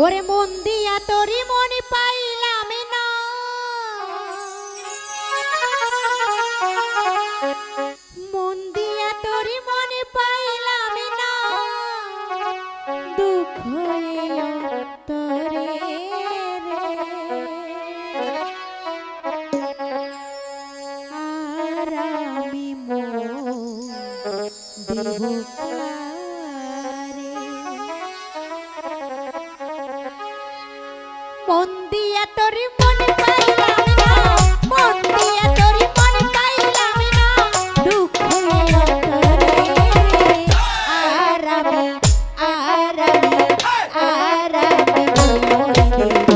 ওরে মন দিয়া তোরি মনে পাইলাম না, মন দিয়া তোরি মনে পাইলাম না, দুঃখ অন্তরে আর আমি মন দেব মন দিয়া তোরি মনে পাইলাম না, মন দিয়া তোরি মনে পাইলাম না, দুঃখ অন্তরে আর আমি মন দেব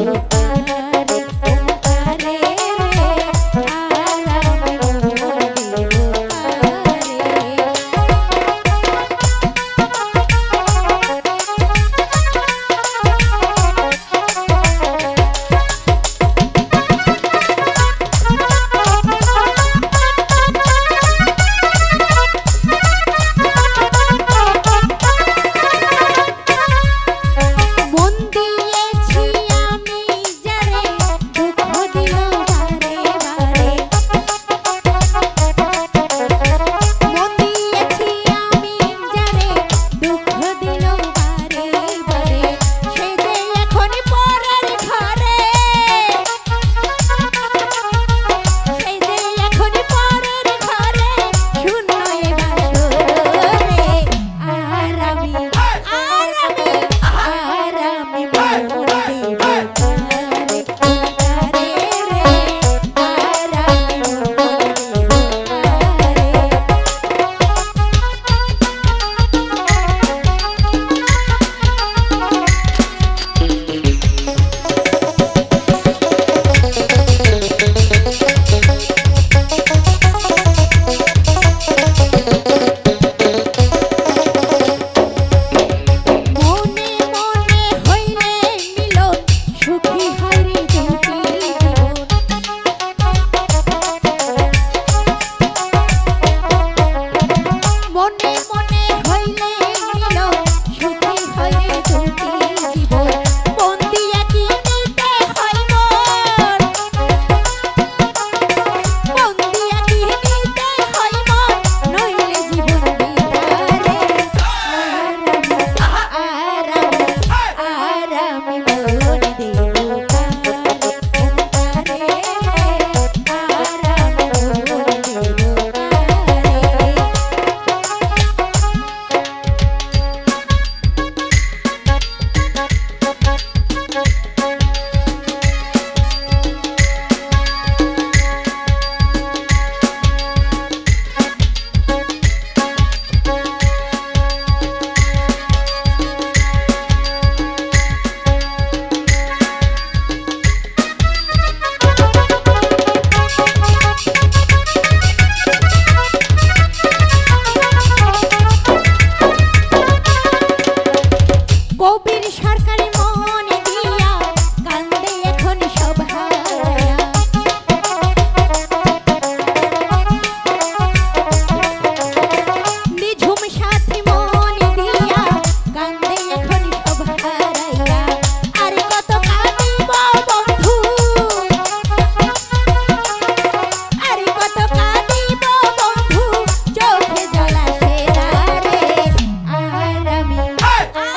পারে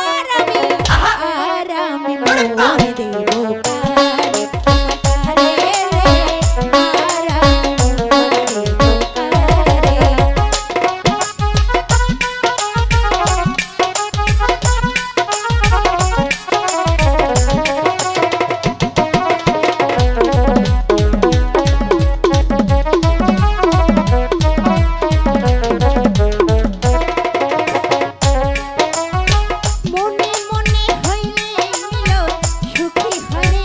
পারে আর আমি মন দেব মনে মনে হইলে মিল সুখী হরে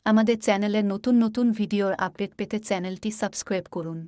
আমাদের চ্যানেলের নতুন নতুন ভিডিওর আপডেট পেতে চ্যানেলটি সাবস্ক্রাইব করুন।